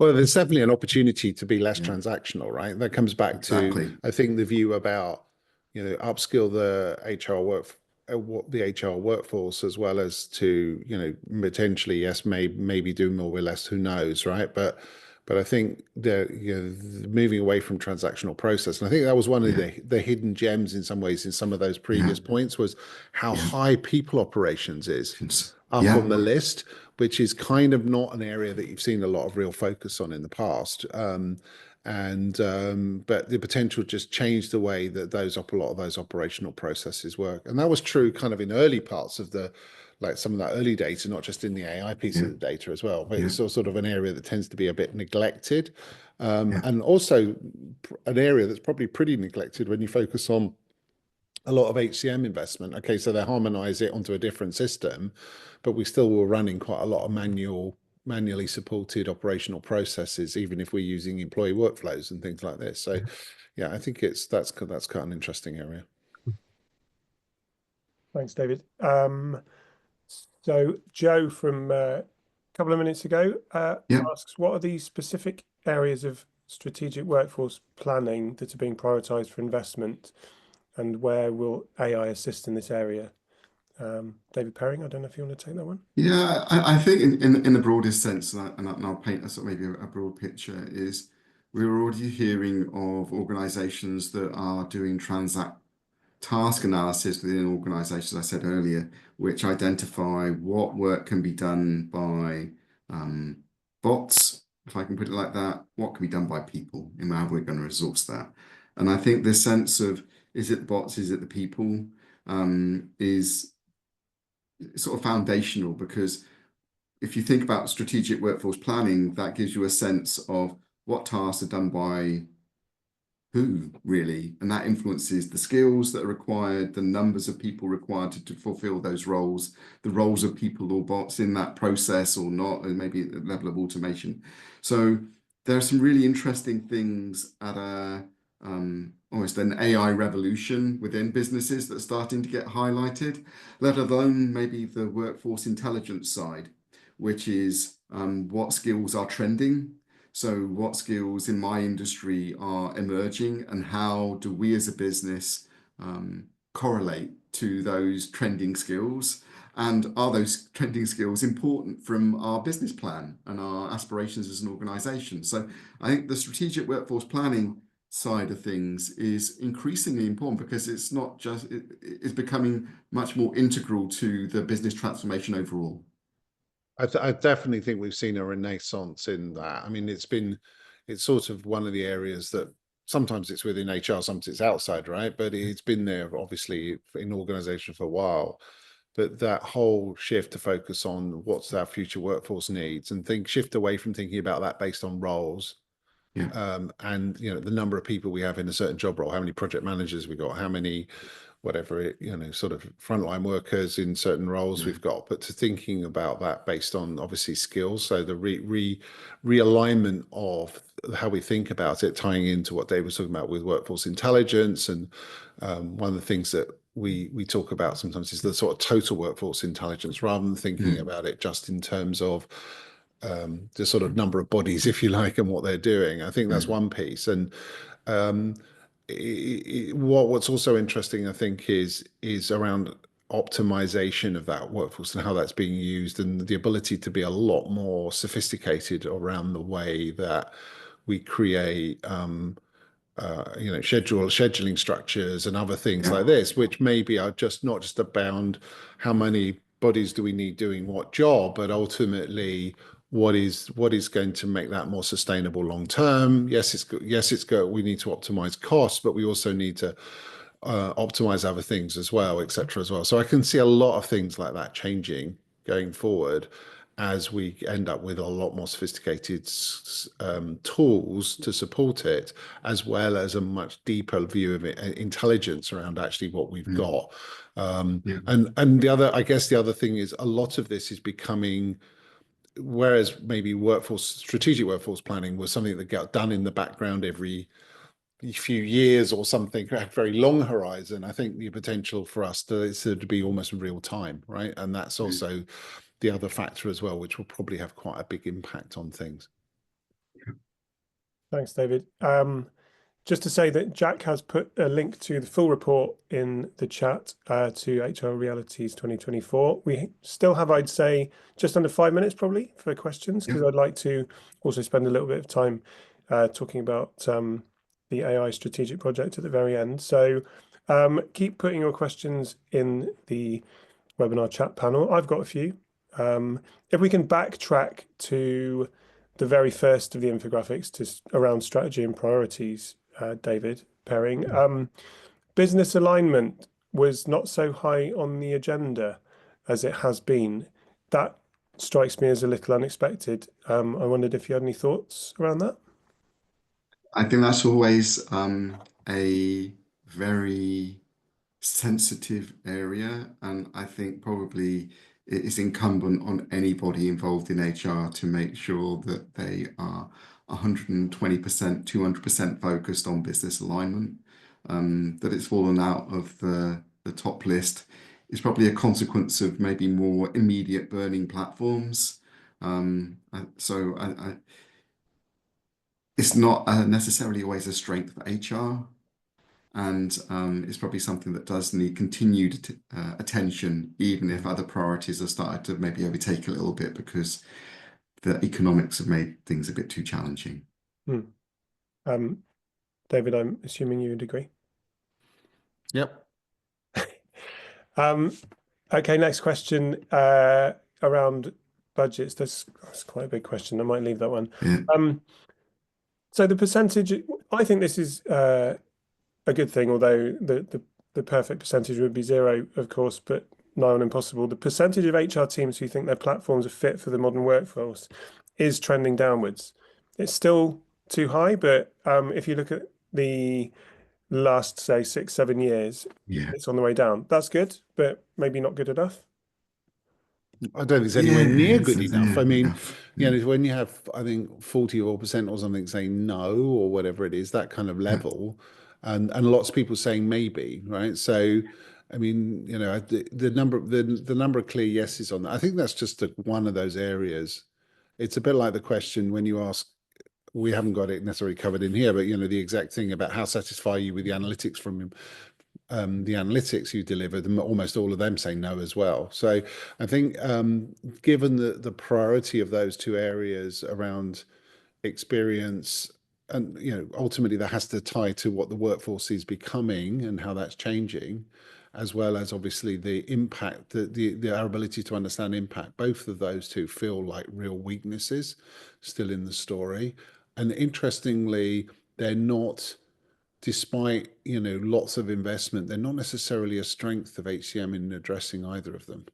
Well, there's definitely an opportunity to be less transactional, right? That comes back Exactly. to, I think, the view about, upskill the HR workforce as well as to, potentially, yes, maybe do more with less, who knows, right? But I think moving away from transactional process, and I think that was one of the hidden gems in some ways in some of those previous points was how high people operations is up on the list, which is kind of not an area that you've seen a lot of real focus on in the past. But the potential just changed the way that a lot of those operational processes work. And that was true kind of in early parts of like some of that early data, not just in the AI piece of the data as well, but it's sort of an area that tends to be a bit neglected. And also an area that's probably pretty neglected when you focus on a lot of HCM investment. Okay, so they harmonize it onto a different system, but we still were running quite a lot of manually supported operational processes, even if we're using employee workflows and things like this. So yeah, I think that's quite an interesting area. Thanks, David. So Joe from a couple of minutes ago asks, what are the specific areas of strategic workforce planning that are being prioritized for investment, and where will AI assist in this area? David Perring, I don't know if you want to take that one. Yeah, I think in the broadest sense, and I'll paint us maybe a broad picture, is we're already hearing of organizations that are doing task analysis within organizations, I said earlier, which identify what work can be done by bots, if I can put it like that, what can be done by people, and how we're going to resource that. And I think the sense of, is it the bots, is it the people, is sort of foundational, because if you think about strategic workforce planning, that gives you a sense of what tasks are done by who, really, and that influences the skills that are required, the numbers of people required to fulfill those roles, the roles of people or bots in that process or not, and maybe the level of automation. So there are some really interesting things at almost an AI revolution within businesses that's starting to get highlighted, let alone maybe the workforce intelligence side, which is what skills are trending. So what skills in my industry are emerging, and how do we as a business correlate to those trending skills? And are those trending skills important from our business plan and our aspirations as an organization? So I think the strategic workforce planning side of things is increasingly important, because it's not just, it's becoming much more integral to the business transformation overall. I definitely think we've seen a renaissance in that. I mean, it's sort of one of the areas that sometimes it's within HR, sometimes it's outside, right? But it's been there obviously in organization for a while. But that whole shift to focus on what's our future workforce needs, and shift away from thinking about that based on roles. Yeah. And the number of people we have in a certain job role, how many project managers we got, how many whatever it, sort of frontline workers in certain roles we've got, but to thinking about that based on obviously skills. So the realignment of how we think about it, tying into what Dave was talking about with workforce intelligence. And one of the things that we talk about sometimes is the sort of total workforce intelligence, rather than thinking about it just in terms of the sort of number of bodies, if you like, and what they're doing. I think that's one piece. And what's also interesting, I think, is around optimization of that workforce and how that's being used, and the ability to be a lot more sophisticated around the way that we create scheduling structures and other things like this, which maybe are not just about how many bodies do we need doing what job, but ultimately what is going to make that more sustainable long term. Yes, it's good. We need to optimize costs, but we also need to optimize other things as well, etc. as well. So I can see a lot of things like that changing going forward, as we end up with a lot more sophisticated tools to support it, as well as a much deeper view of it, intelligence around actually what we've got. And the other thing is, a lot of this is becoming, whereas maybe strategic workforce planning was something that got done in the background every few years or something, a very long horizon. I think the potential for us to be almost real time, right? And that's also the other factor as well, which will probably have quite a big impact on things. Thanks, David. Just to say that Jack has put a link to the full report in the chat to HR Realities 2024. We still have, I'd say, just under 5 minutes probably for questions, because I'd like to also spend a little bit of time talking about the AI strategic project at the very end. So keep putting your questions in the webinar chat panel. I've got a few. If we can backtrack to the very first of the infographics, to around strategy and priorities, David Perring, business alignment was not so high on the agenda as it has been. That strikes me as a little unexpected. I wondered if you had any thoughts around that. I think that's always a very sensitive area, and I think probably it is incumbent on anybody involved in HR to make sure that they are 120%, 200% focused on business alignment. That it's fallen out of the top list is probably a consequence of maybe more immediate burning platforms. It's not necessarily always a strength of HR. And it's probably something that does need continued attention, even if other priorities are started to maybe overtake a little bit, because the economics have made things a bit too challenging. David, I'm assuming you would agree. Yep. Okay, next question around budgets. That's quite a big question. I might leave that one. So the percentage, I think this is a good thing, although the perfect percentage would be 0, of course, but nigh on impossible. The percentage of HR teams who think their platforms are fit for the modern workforce is trending downwards. It's still too high, but if you look at the last, say, 6, 7 years, it's on the way down. That's good, but maybe not good enough. I don't think it's anywhere near good enough. I mean, when you have, I think, 40% or something saying no, or whatever it is, that kind of level, and lots of people saying maybe, right? So, I mean, the number of clear yeses on that. I think that's just one of those areas. It's a bit like the question when you ask we haven't got it necessarily covered in here, but the exact thing about how satisfy you with the analytics from the analytics you deliver, almost all of them say no as well. So I think given the priority of those two areas around experience, and ultimately that has to tie to what the workforce is becoming and how that's changing, as well as obviously the impact, our ability to understand impact. Both of those two feel like real weaknesses still in the story. And interestingly, they're not, despite lots of investment, they're not necessarily a strength of HCM in addressing either of them,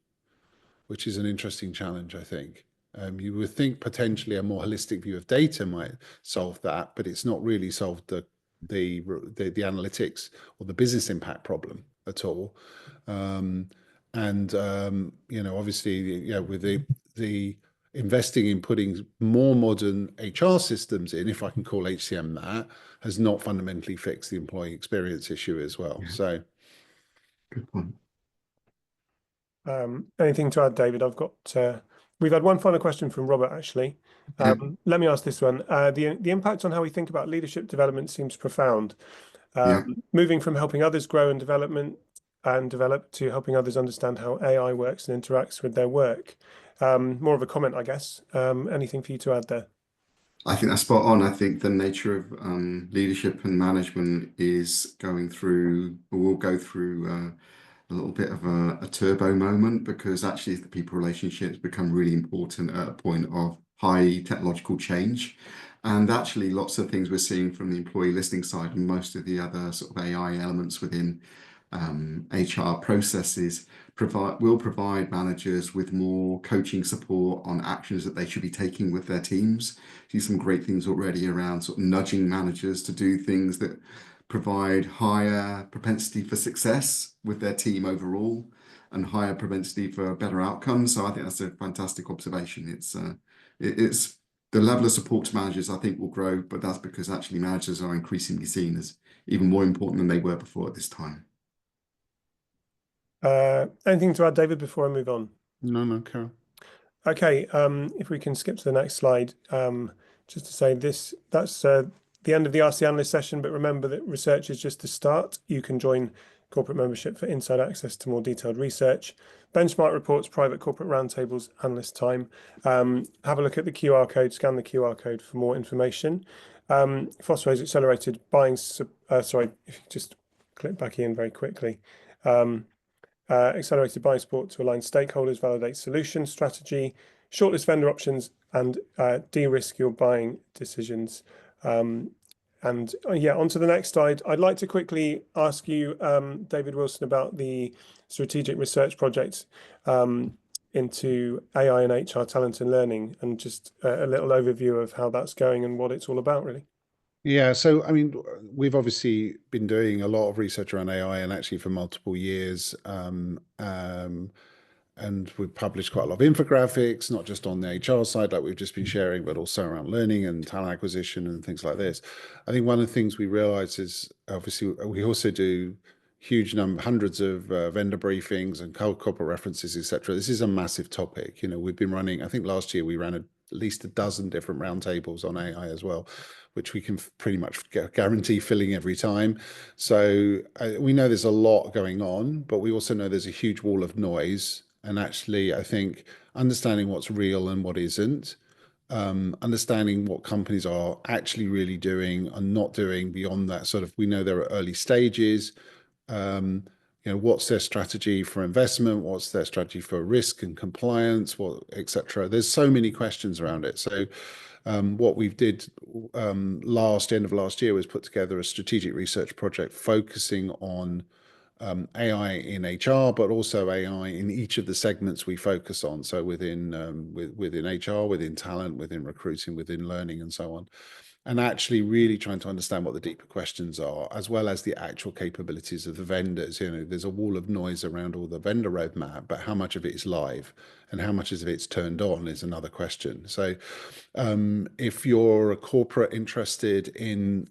which is an interesting challenge, I think. You would think potentially a more holistic view of data might solve that, but it's not really solved the analytics or the business impact problem at all. Obviously, with the investing in putting more modern HR systems in, if I can call HCM that, has not fundamentally fixed the employee experience issue as well. Yeah. So, Good point. Anything to add, David? We've had one final question from Robert, actually. Yeah. Let me ask this one. The impact on how we think about leadership development seems profound. Yeah. Moving from helping others grow and develop to helping others understand how AI works and interacts with their work. More of a comment, I guess. Anything for you to add there? I think that's spot on. I think the nature of leadership and management is will go through a little bit of a turbo moment, because actually the people relationships become really important at a point of high technological change. And actually lots of things we're seeing from the employee listening side and most of the other sort of AI elements within HR processes will provide managers with more coaching support on actions that they should be taking with their teams. See some great things already around sort of nudging managers to do things that provide higher propensity for success with their team overall and higher propensity for better outcomes. So I think that's a fantastic observation. It's the level of support to managers, I think, will grow, but that's because actually managers are increasingly seen as even more important than they were before at this time. Anything to add, David, before I move on? No, Carol. Okay, if we can skip to the next slide, just to say that's the end of the Ask the Analyst session, but remember that research is just the start. You can join corporate membership for inside access to more detailed research, benchmark reports, private corporate roundtables, analyst time. Have a look at the QR code, scan the QR code for more information. Fosway's accelerated buying, sorry, if you just click back in very quickly. Accelerated buying support to align stakeholders, validate solution strategy, shortlist vendor options, and de-risk your buying decisions. Yeah, on to the next slide. I'd like to quickly ask you, David Wilson, about the strategic research project into AI and HR talent and learning, and just a little overview of how that's going and what it's all about, really. Yeah, so I mean, we've obviously been doing a lot of research around AI, and actually for multiple years. And we've published quite a lot of infographics, not just on the HR side, like we've just been sharing, but also around learning and talent acquisition and things like this. I think one of the things we realize is obviously we also do hundreds of vendor briefings and corporate references, etc. This is a massive topic. We've been running, I think last year we ran at least a dozen different roundtables on AI as well, which we can pretty much guarantee filling every time. So we know there's a lot going on, but we also know there's a huge wall of noise. And actually, I think understanding what's real and what isn't, understanding what companies are actually really doing and not doing beyond that sort of, we know there are early stages. What's their strategy for investment? What's their strategy for risk and compliance? etc. There's so many questions around it. So what we did end of last year was put together a strategic research project focusing on AI in HR, but also AI in each of the segments we focus on. So within HR, within talent, within recruiting, within learning, and so on. And actually really trying to understand what the deeper questions are, as well as the actual capabilities of the vendors. There's a wall of noise around all the vendor roadmap, but how much of it is live and how much of it's turned on is another question. So if you're a corporate interested in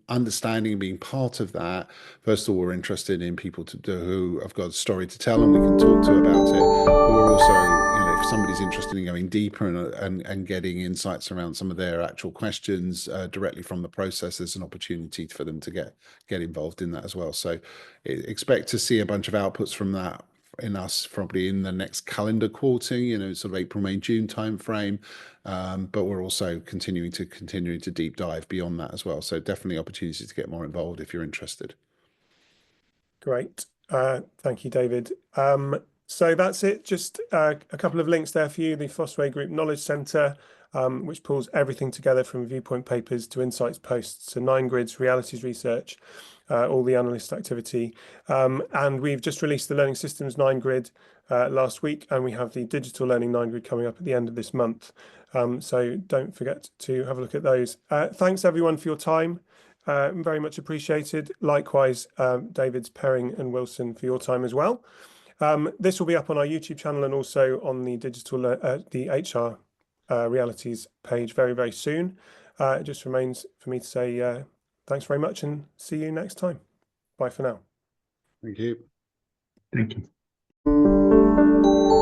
understanding and being part of that, first of all, we're interested in people who have got a story to tell and we can talk to about it. But we're also, if somebody's interested in going deeper and getting insights around some of their actual questions comes directly from the process, there's an opportunity for them to get involved in that as well. So expect to see a bunch of outputs from that in us probably in the next calendar quarter, sort of April, May, June timeframe. But we're also continuing to deep dive beyond that as well. So definitely opportunities to get more involved if you're interested. Great. Thank you, David. So that's it. Just a couple of links there for you. The Fosway Group Knowledge Centre, which pulls everything together from viewpoint papers to insights posts to 9grids, realities research, all the analyst activity. And we've just released the Learning Systems 9grid last week, and we have the Digital Learning 9grid coming up at the end of this month. So don't forget to have a look at those. Thanks, everyone, for your time. Very much appreciated. Likewise, David's, Perring and Wilson, for your time as well. This will be up on our YouTube channel and also on the the HR realities page very, very soon. It just remains for me to say thanks very much and see you next time. Bye for now. Thank you. Thank you.